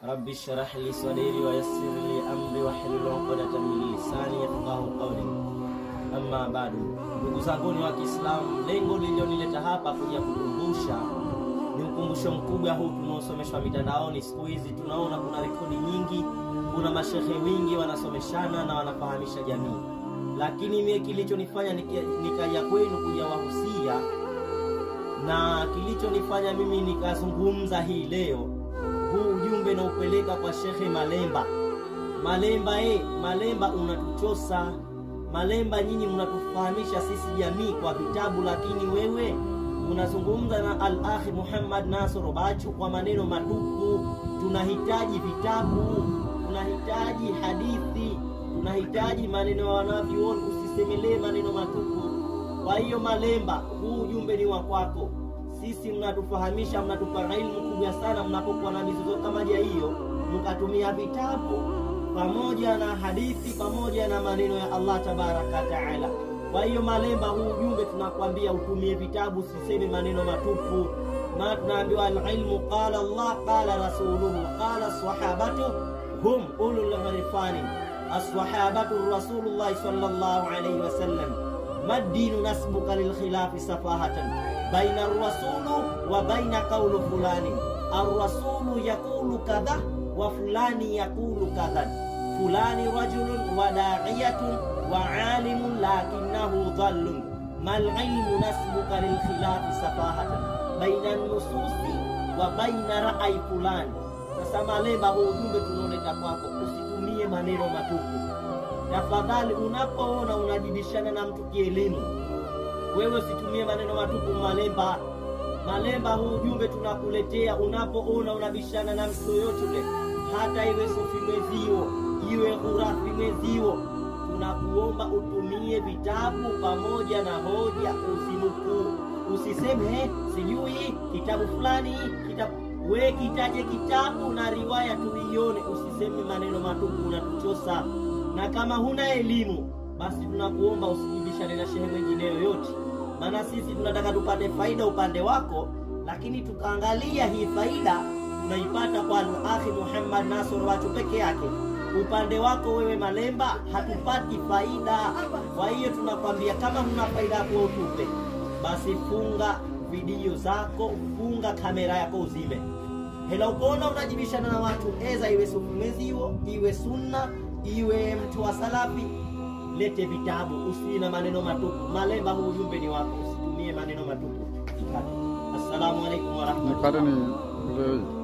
Rabbi shrah li sadri wa yassir li amri wahlul 'uqdatam min lisani yafqahu qawli. Amma ba'du. Ndugu zangu wa Kiislamu, lengo lililonileta hapa kuja kukumbusha ni ukumbusho mkubwa huu tunaosomeshwa mitandaoni. Siku hizi tunaona kuna rekodi nyingi, kuna mashehe wingi wanasomeshana na wanafahamisha jamii. Lakini mimi kilichonifanya nikaja kwenu kuja wahusia, na kilichonifanya mimi nikazungumza hii leo, huu ujumbe na upeleka kwa Sheikh Malemba. Malemba unatuchosa. Malemba, nyinyi mnatufahamisha sisi jamii kwa vitabu, lakini wewe unazungumza na al-akhi Muhammad Nasr Bachu kwa maneno matupu. Tunahitaji vitabu, tunahitaji hadithi, tunahitaji maneno ya wanavyuoni, usisemelee maneno matupu. Kwa hiyo Malemba, huu ujumbe ni wa kwako. Sisi mnatufahamisha, mnatupa ilmu kubwa sana mnapokuwa na mizozo kama hiyo, mkatumia vitabu pamoja na hadithi pamoja na maneno ya Allah tabaraka taala. Kwa hiyo Malemba, huu ujumbe tunakwambia utumie vitabu, usiseme maneno matupu. Na tunaambiwa al-ilmu qala Allah qala rasuluhu qala sahabatu hum ulul gharifani. As-sahabatu Rasulullah sallallahu alayhi wasallam. Madinu nasbuka lil khilafi safahatan baina ar-rasulu wa baina qawli fulani. Ar-rasulu yaqulu kadha wa fulani yaqulu kadha. Fulani rajulun wa da'iyatun wa 'alimun lakinnahu dhallun. Mal 'ilmu nasbuka lil khilafi safahatan baina an-nususi wa baina ra'yi fulani. Sasa Malemba, huu ujumbe tunaoleta kwako, usitumie maneno matupu. Tafadhali, unapoona unajibishana na mtu kielimu, wewe usitumie maneno matupu Malemba, huu ujumbe tunakuletea unapoona unabishana na mtu yoyote yule, hata iwe sufi mwezio, iwe khurafi mwezio, tunakuomba utumie vitabu pamoja na hoja, usinukuu. Usiseme sijui kitabu fulani, we kitaje kitabu na riwaya tuione, usiseme maneno matupu, unatuchosa. Na kama huna elimu, basi tunakuomba usijibishane na shehe mwingine yoyote, maana sisi tunataka tupate faida upande wako, lakini tukaangalia hii faida tunaipata kwa al-akhi Muhammad Nasr Bachu peke yake. Upande wako wewe Malemba hatupati faida. Kwa hiyo tunakwambia kama huna faida yako utupe, basi funga video zako, funga kamera yako uzime. Hela ukoona unajibishana na watu, eza iwe sufumezio, iwe sunna, iwe mtu wa salafi, lete vitabu, usiwe na maneno matupu. Malemba, huu ujumbe ni wako, usitumie maneno matupu. Assalamu alaikum warahmatullahi wabarakatuh.